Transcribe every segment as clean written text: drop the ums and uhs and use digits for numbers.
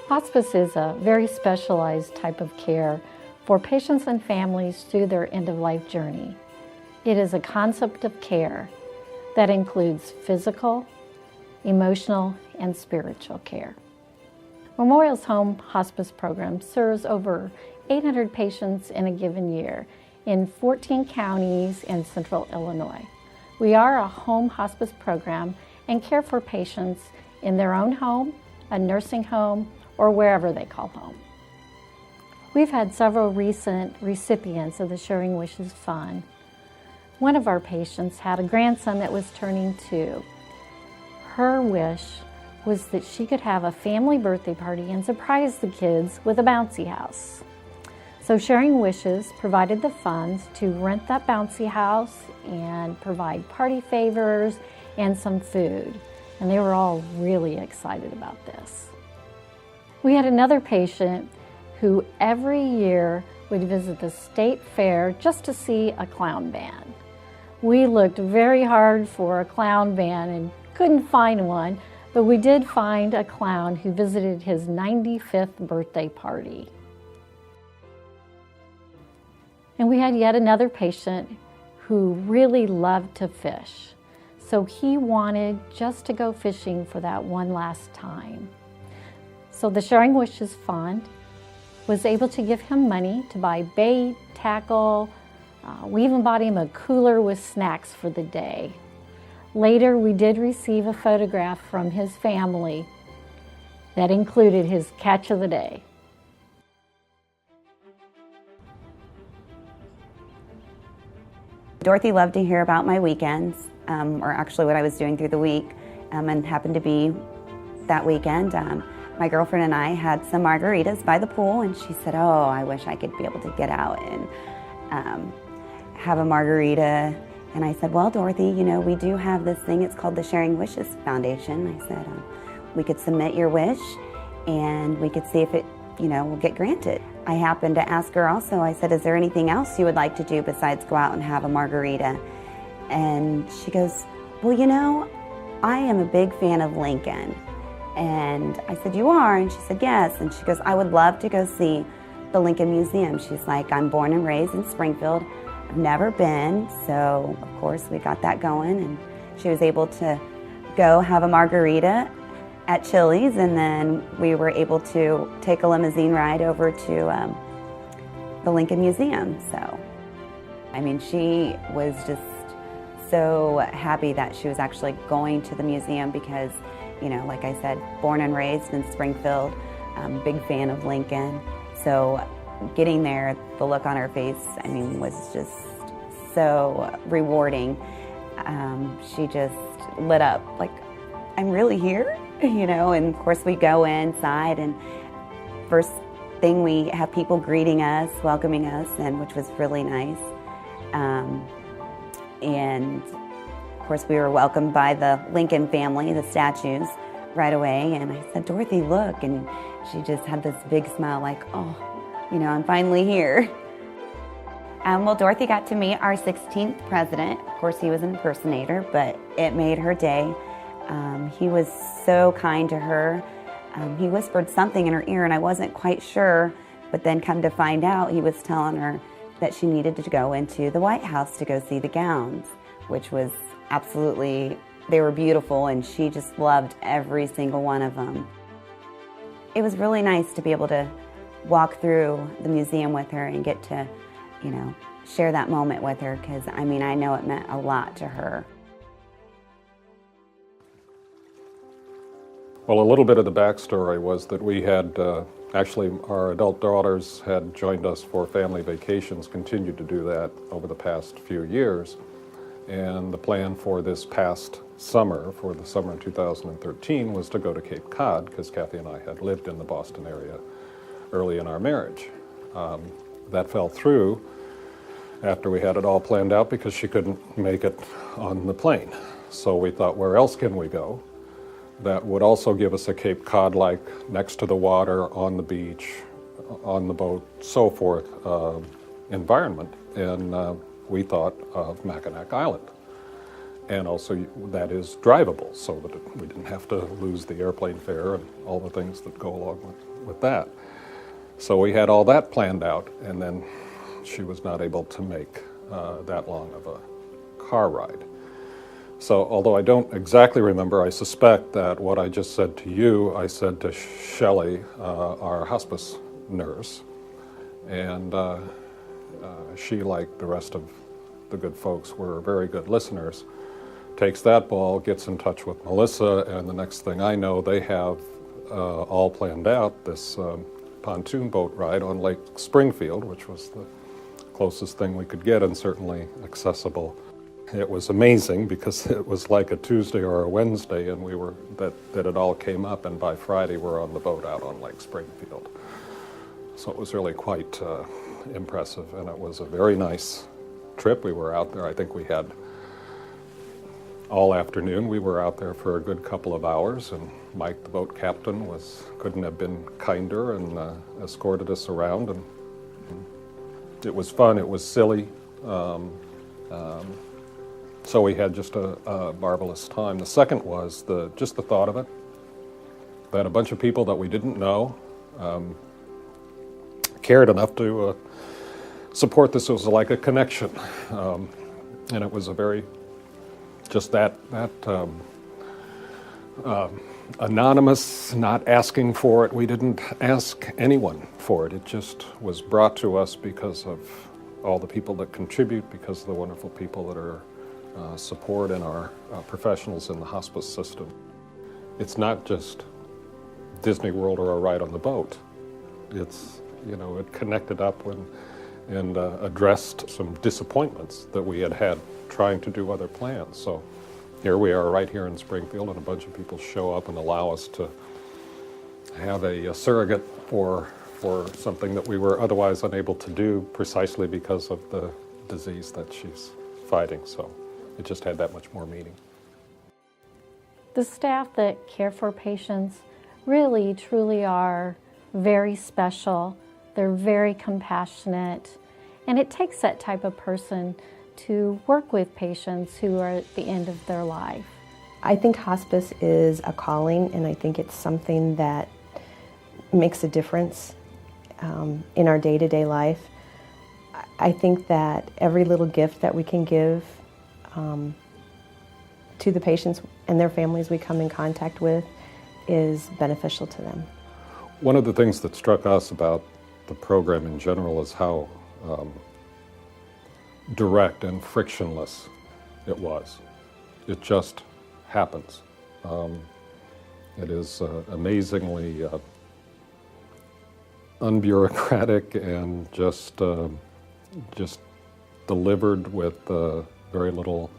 Hospice is a very specialized type of care for patients and families through their end-of-life journey. It is a concept of care that includes physical, emotional, and spiritual care. Memorial's Home Hospice program serves over 800 patients in a given year in 14 counties in central Illinois. We are a home hospice program and care for patients in their own home, a nursing home, or wherever they call home. We've had several recent recipients of the Sharing Wishes Fund. One of our patients had a grandson that was turning 2. Her wish was that she could have a family birthday party and surprise the kids with a bouncy house. So Sharing Wishes provided the funds to rent that bouncy house and provide party favors and some food. And they were all really excited about this. We had another patient who every year would visit the state fair just to see a clown band. We looked very hard for a clown band and couldn't find one, but we did find a clown who visited his 95th birthday party. And we had yet another patient who really loved to fish. So he wanted just to go fishing for that one last time. So the Sharing Wishes Fund was able to give him money to buy bait, tackle. We even bought him a cooler with snacks for the day. Later, we did receive a photograph from his family that included his catch of the day. Dorothy loved to hear about my weekends, or actually what I was doing through the week, and happened to be that weekend. My girlfriend and I had some margaritas by the pool, and she said, "Oh, I wish I could be able to get out and have a margarita." And I said, "Well, Dorothy, you know, we do have this thing, it's called the Sharing Wishes Foundation." I said, "We could submit your wish and we could see if it, you know, will get granted." I happened to ask her also, I said, "Is there anything else you would like to do besides go out and have a margarita?" And she goes, "Well, you know, I am a big fan of Lincoln." And I said, "You are?" And she said, "Yes." And she goes, "I would love to go see the Lincoln Museum." She's like, "I'm born and raised in Springfield. I've never been." So, of course, we got that going, and she was able to go have a margarita at Chili's, and then we were able to take a limousine ride over to the Lincoln Museum. So, I mean, she was just so happy that she was actually going to the museum because, you know, like I said, born and raised in Springfield, big fan of Lincoln. So getting there, the look on her face, I mean, was just so rewarding. She just lit up like, "I'm really here?" You know, and of course we go inside, and first thing we have people greeting us, welcoming us, and which was really nice. And of course we were welcomed by the Lincoln family, the statues, right away. And I said, "Dorothy, look," and she just had this big smile like, "Oh, you know, I'm finally here." Well, Dorothy got to meet our 16th president. Of course, he was an impersonator, but it made her day. He was so kind to her. He whispered something in her ear, and I wasn't quite sure, but then come to find out, he was telling her that she needed to go into the White House to go see the gowns, which was absolutely, they were beautiful, and she just loved every single one of them. It was really nice to be able to walk through the museum with her and get to, you know, share that moment with her, because I mean, I know it meant a lot to her. Well, a little bit of the backstory was that we had, actually our adult daughters had joined us for family vacations, continued to do that over the past few years. And the plan for this past summer, for the summer of 2013, was to go to Cape Cod, because Kathy and I had lived in the Boston area early in our marriage. That fell through after we had it all planned out because she couldn't make it on the plane. So we thought, where else can we go that would also give us a Cape Cod-like, next to the water, on the beach, on the boat, so forth, environment. And we thought of Mackinac Island. and also that is drivable, so that we didn't have to lose the airplane fare and all the things that go along with that. So we had all that planned out, and then she was not able to make that long of a car ride. So although I don't exactly remember, I suspect that what I just said to you, I said to Shelley, our hospice nurse, and she, like the rest of the good folks, were very good listeners, takes that ball, gets in touch with Melissa, and the next thing I know, they have all planned out this pontoon boat ride on Lake Springfield, which was the closest thing we could get and certainly accessible. It was amazing because it was like a Tuesday or a Wednesday, and that it all came up, and by Friday we're on the boat out on Lake Springfield. So it was really quite impressive, and it was a very nice trip. We were out there, I think we had all afternoon. We were out there for a good couple of hours, and Mike, the boat captain, couldn't have been kinder and escorted us around, and it was fun, it was silly. So we had just a marvelous time. The second was just the thought of it, that a bunch of people that we didn't know cared enough to support this. It was like a connection, and it was a very, just that anonymous, not asking for it. We didn't ask anyone for it. It just was brought to us because of all the people that contribute, because of the wonderful people that are support and our professionals in the hospice system. It's not just Disney World or a ride on the boat. It's, it connected up and addressed some disappointments that we had trying to do other plans. So here we are right here in Springfield, and a bunch of people show up and allow us to have a surrogate for something that we were otherwise unable to do, precisely because of the disease that she's fighting. So it just had that much more meaning. The staff that care for patients really, truly are very special. They're very compassionate, and it takes that type of person to work with patients who are at the end of their life. I think hospice is a calling, and I think it's something that makes a difference in our day-to-day life. I think that every little gift that we can give to the patients and their families we come in contact with is beneficial to them. One of the things that struck us about the program in general is how direct and frictionless it was. It just happens. It is amazingly unbureaucratic and just delivered with very little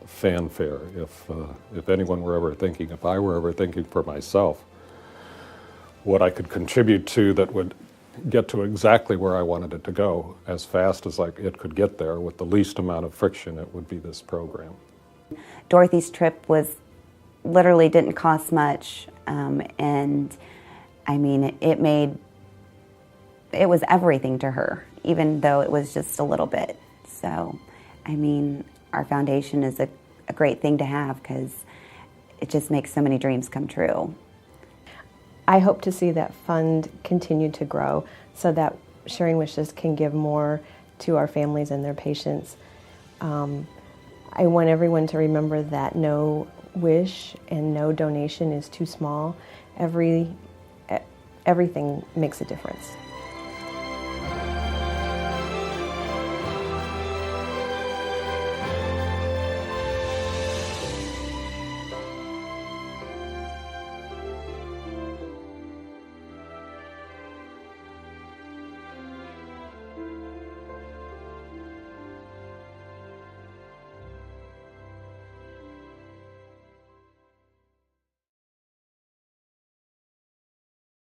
fanfare. If anyone were ever thinking, if I were ever thinking for myself, what I could contribute to that would get to exactly where I wanted it to go as fast as it could get there with the least amount of friction, it would be this program. Dorothy's trip literally didn't cost much, and I mean, it was everything to her, even though it was just a little bit. So, I mean, our foundation is a great thing to have because it just makes so many dreams come true. I hope to see that fund continue to grow so that Sharing Wishes can give more to our families and their patients. I want everyone to remember that no wish and no donation is too small. Everything makes a difference.